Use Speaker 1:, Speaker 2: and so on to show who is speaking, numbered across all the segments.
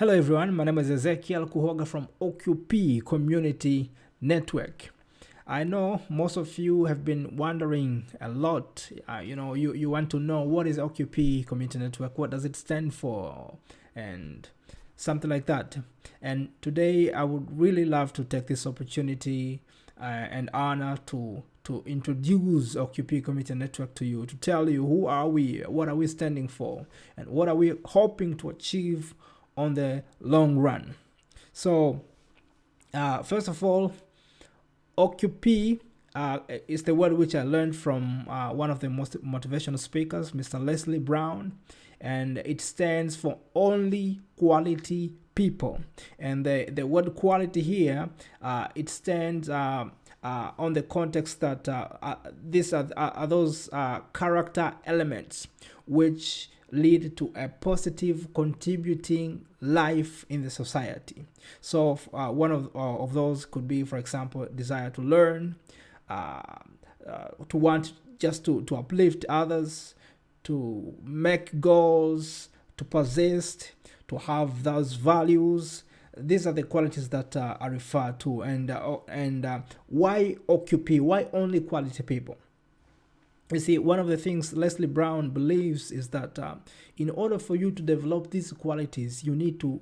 Speaker 1: Hello everyone, my name is Ezekiel Kuhoga from OQP Community Network. I know most of you have been wondering a lot. You want to know what is OQP Community Network, what does it stand for, and something like that. And today I would really love to take this opportunity and honor to introduce OQP Community Network to you, to tell you who are we, what are we standing for, and what are we hoping to achieve on the long run. So first of all, OQP is the word which I learned from one of the most motivational speakers, Mr. Leslie Brown, and it stands for only quality people. And the word quality here, it stands on the context that these are those character elements which lead to a positive contributing life in the society. So one of those could be, for example, desire to learn, to want just to uplift others, to make goals, to persist, to have those values. These are the qualities that are referred to. And why OQP? Why only quality people? You see, one of the things Leslie Brown believes is that in order for you to develop these qualities, you need to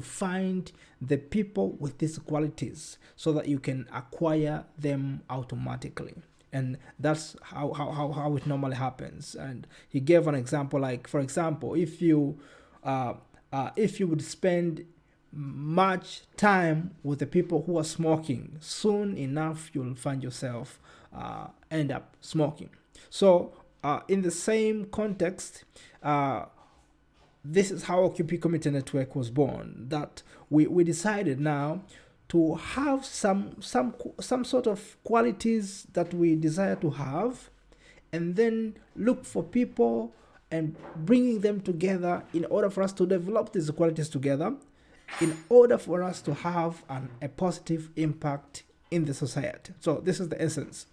Speaker 1: find the people with these qualities so that you can acquire them automatically. And that's how it normally happens. And he gave an example, like, for example, if you would spend much time with the people who are smoking, soon enough you'll find yourself end up smoking. So in the same context, this is how OQP Community Network was born, that we decided now to have some sort of qualities that we desire to have, and then look for people and bringing them together in order for us to develop these qualities together, in order for us to have a positive impact in the society. So this is the essence.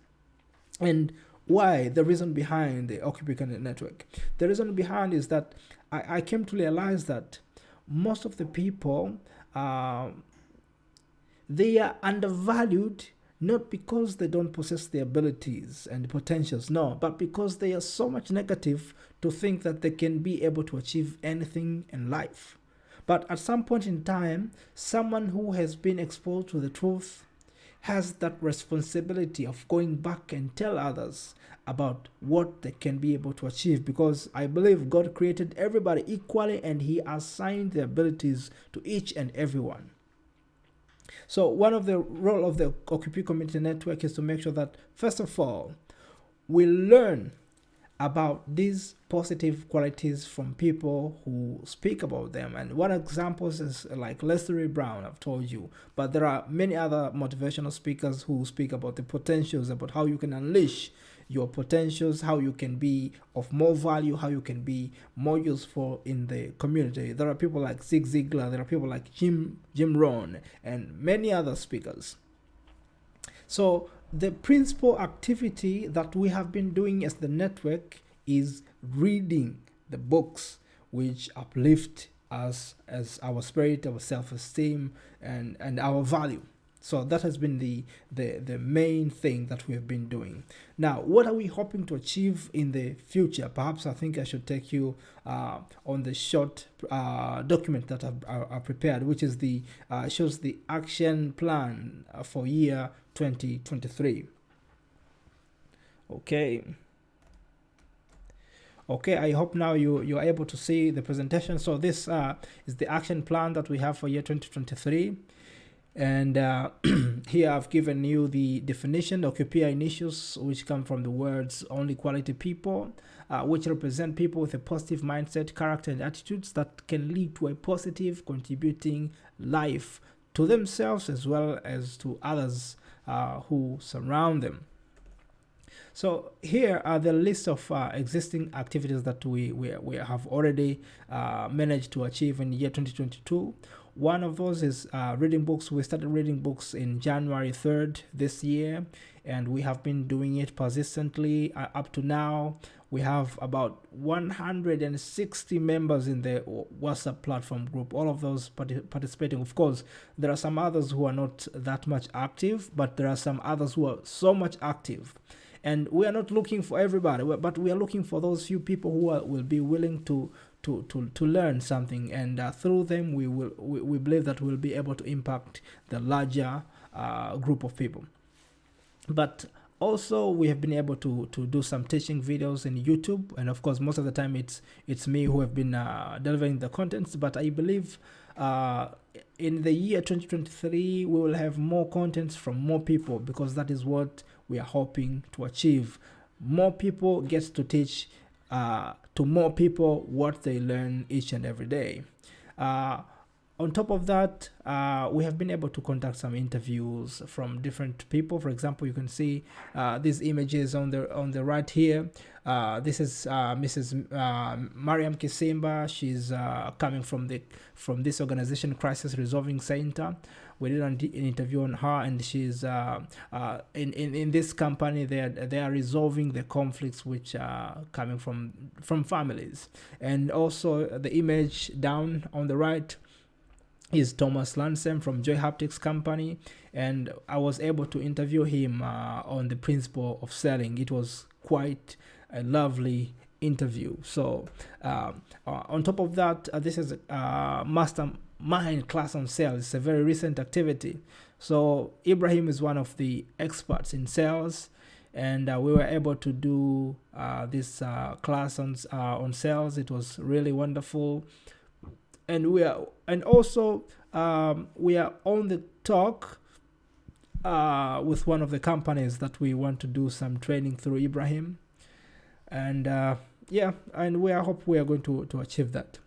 Speaker 1: And why? The reason behind the OQP Community Network. The reason behind is that I came to realize that most of the people, they are undervalued, not because they don't possess the abilities and the potentials, no, but because they are so much negative to think that they can be able to achieve anything in life. But at some point in time, someone who has been exposed to the truth has that responsibility of going back and tell others about what they can be able to achieve, because I believe God created everybody equally and he assigned the abilities to each and everyone. So one of the role of the OQP Community Network is to make sure that, first of all, we learn about these positive qualities from people who speak about them. And one example is like Leslie Brown, I've told you, but there are many other motivational speakers who speak about the potentials, about how you can unleash your potentials, how you can be of more value, how you can be more useful in the community. There are people like Zig Ziglar, there are people like Jim Rohn, and many other speakers. So the principal activity that we have been doing as the network is reading the books which uplift us as our spirit, our self-esteem, and our value. So that has been the main thing that we have been doing. Now, what are we hoping to achieve in the future? Perhaps I think I should take you on the short document that I've prepared, which is shows the action plan for year 2023. Okay, I hope now you're able to see the presentation. So this is the action plan that we have for year 2023. And here I've given you the definition, the OQP initials, which come from the words only quality people, which represent people with a positive mindset, character, and attitudes that can lead to a positive contributing life to themselves as well as to others who surround them. So here are the list of existing activities that we have already managed to achieve in the year 2022. One of those is reading books. We started reading books in January 3rd this year, and we have been doing it persistently up to now. We have about 160 members in the WhatsApp platform group, all of those participating. Of course, there are some others who are not that much active, but there are some others who are so much active. And we are not looking for everybody, but we are looking for those few people who will be willing to learn something, and through them we believe that we'll be able to impact the larger group of people. But also we have been able to do some teaching videos in YouTube, and of course most of the time it's me who have been delivering the contents. But I believe in the year 2023 we will have more contents from more people, because that is what we are hoping to achieve. More people get to teach to more people what they learn each and every day. On top of that, we have been able to conduct some interviews from different people. For example, you can see these images on the right here. This is Mrs. Mariam Kisimba. She's coming from this organization, Crisis Resolving Center. We did an interview on her, and she's in this company. They are resolving the conflicts which are coming from families. And also the image down on the right is Thomas Lansem from Joy Haptics Company, and I was able to interview him on the principle of selling. It was quite a lovely interview. So on top of that, this is Mastermind class on sales. It's a very recent activity. So Ibrahim is one of the experts in sales, and we were able to do this class on sales. It was really wonderful. And we are on the talk with one of the companies that we want to do some training through Ibrahim, and and we hope we are going to achieve that.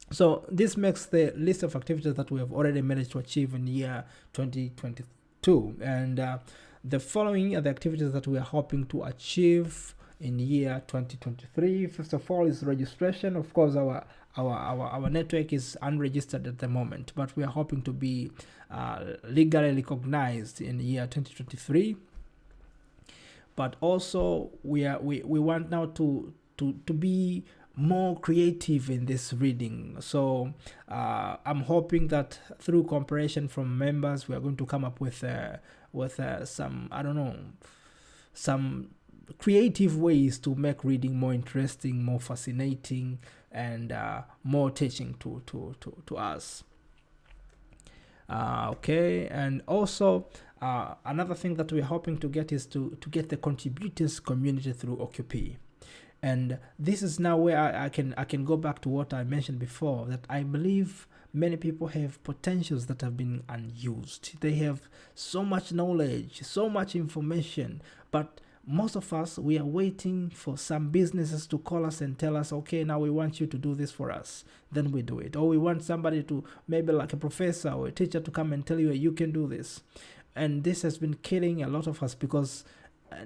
Speaker 1: So this makes the list of activities that we have already managed to achieve in year 2022, and the following are the activities that we are hoping to achieve in year 2023. First of all is registration. Of course, our network is unregistered at the moment, but we are hoping to be legally recognized in the year 2023. But also we want now to be more creative in this reading. So I'm hoping that through cooperation from members, we are going to come up with some creative ways to make reading more interesting, more fascinating, and more teaching to us. Okay, and also another thing that we're hoping to get is to get the contributors community through OQP. And this is now where I can go back to what I mentioned before, that I believe many people have potentials that have been unused. They have so much knowledge, so much information, but most of us, we are waiting for some businesses to call us and tell us, okay, now we want you to do this for us. Then we do it. Or we want somebody to, maybe like a professor or a teacher, to come and tell you, you can do this. And this has been killing a lot of us, because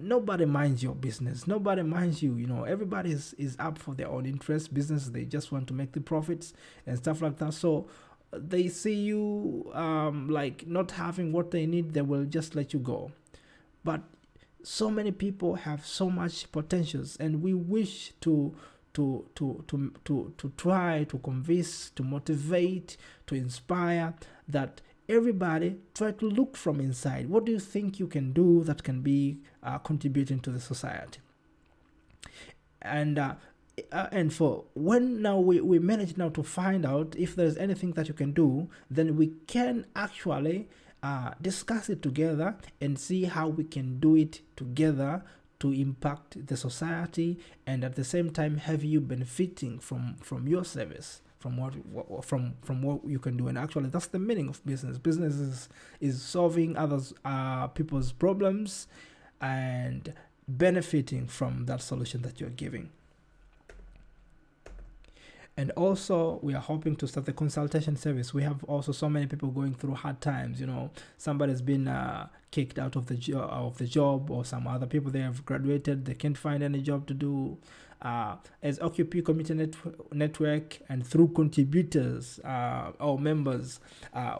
Speaker 1: nobody minds your business. Nobody minds you. Everybody is up for their own interest. Business, they just want to make the profits and stuff like that. So they see you like not having what they need, they will just let you go. But so many people have so much potentials, and we wish to try to convince, to motivate, to inspire, that everybody try to look from inside. What do you think you can do that can be contributing to the society? And for when now we manage now to find out if there's anything that you can do, then we can actually discuss it together and see how we can do it together to impact the society, and at the same time have you benefiting from your service, from what you can do. And actually that's the meaning of business. Business is solving others people's problems and benefiting from that solution that you're giving. And also, we are hoping to start the consultation service. We have also so many people going through hard times. Somebody's been kicked out of the job, or some other people, they have graduated, they can't find any job to do. as OQP Community Network and through contributors or members,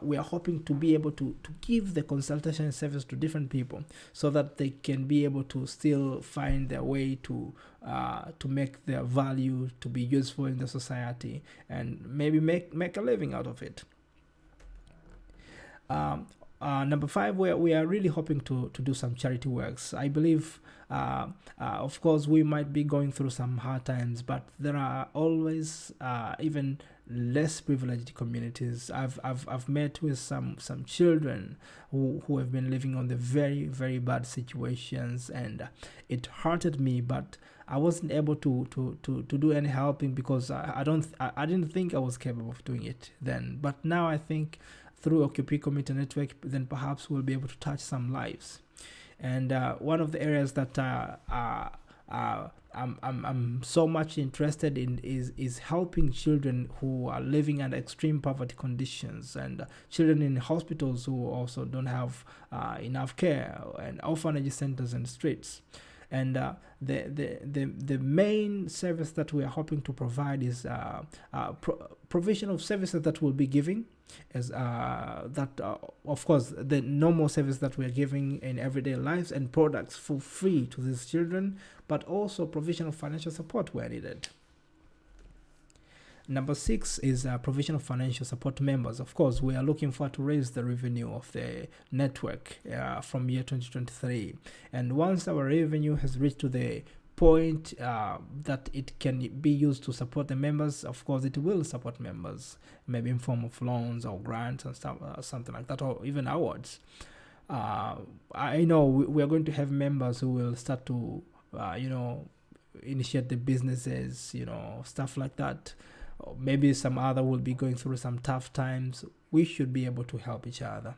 Speaker 1: we are hoping to be able to give the consultation service to different people so that they can be able to still find their way to make their value to be useful in the society and maybe make a living out of it. Number 5, we are really hoping to do some charity works. I believe, of course, we might be going through some hard times, but there are always even less privileged communities. I've met with some children who have been living on the very, very bad situations, and it hurted me, but I wasn't able to do any helping because I didn't think I was capable of doing it then. But now I think through OQP Community Network, then perhaps we'll be able to touch some lives. And one of the areas that I'm so much interested in is helping children who are living under extreme poverty conditions, and children in hospitals who also don't have enough care, and orphanage centers and streets. And the main service that we are hoping to provide is provision of services that we'll be giving, as of course the normal service that we are giving in everyday lives and products for free to these children, but also provision of financial support where needed. Number 6 is provision of financial support to members. Of course, we are looking forward to raise the revenue of the network from year 2023. And once our revenue has reached to the point that it can be used to support the members, of course, it will support members, maybe in form of loans or grants and stuff, something like that, or even awards. I know we are going to have members who will start to, initiate the businesses, stuff like that. Maybe some other will be going through some tough times. We should be able to help each other.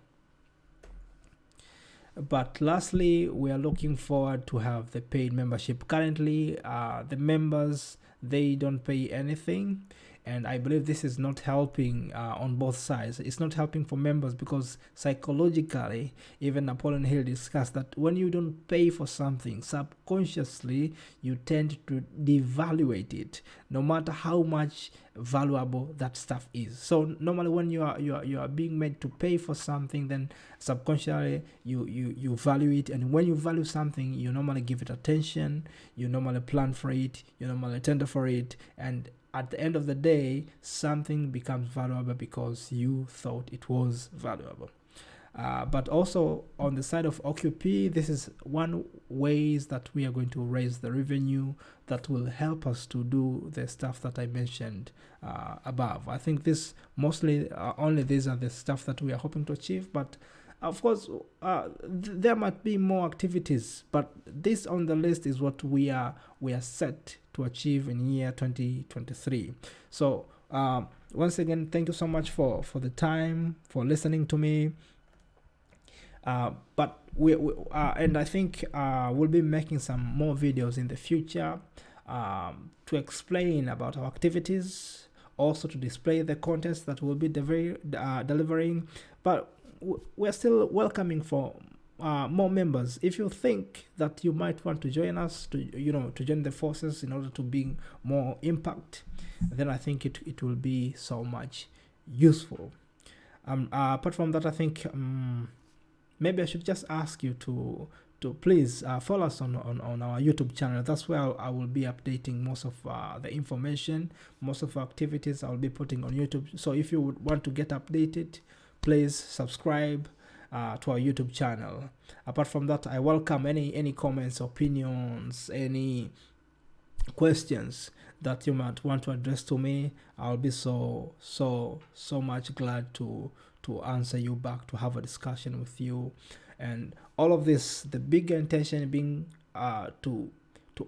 Speaker 1: But lastly, we are looking forward to have the paid membership. Currently, the members, they don't pay anything. And I believe this is not helping on both sides. It's not helping for members because psychologically, even Napoleon Hill discussed that when you don't pay for something, subconsciously, you tend to devaluate it, no matter how much valuable that stuff is. So normally when you are being made to pay for something, then subconsciously you value it. And when you value something, you normally give it attention, you normally plan for it, you normally tender for it, and at the end of the day, something becomes valuable because you thought it was valuable. But also on the side of OQP, this is one ways that we are going to raise the revenue that will help us to do the stuff that I mentioned above. I think this mostly only these are the stuff that we are hoping to achieve, but of course, there might be more activities, but this on the list is what we are set to achieve in year 2023. So once again, thank you so much for the time, for listening to me. But we and I think we'll be making some more videos in the future to explain about our activities, also to display the contents that we'll be delivering. But we're still welcoming for more members. If you think that you might want to join us, to join the forces in order to bring more impact, then I think it will be so much useful. Apart from that, I think maybe I should just ask you to please follow us on our YouTube channel. That's where I will be updating most of the information, most of our activities I'll be putting on YouTube. So if you would want to get updated, please subscribe to our YouTube channel. Apart from that, I welcome any comments, opinions, any questions that you might want to address to me. I'll be so much glad to answer you back, to have a discussion with you. And all of this, the bigger intention being to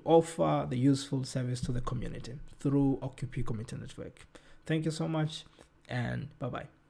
Speaker 1: offer the useful service to the community through OQP Community Network. Thank you so much, and bye-bye.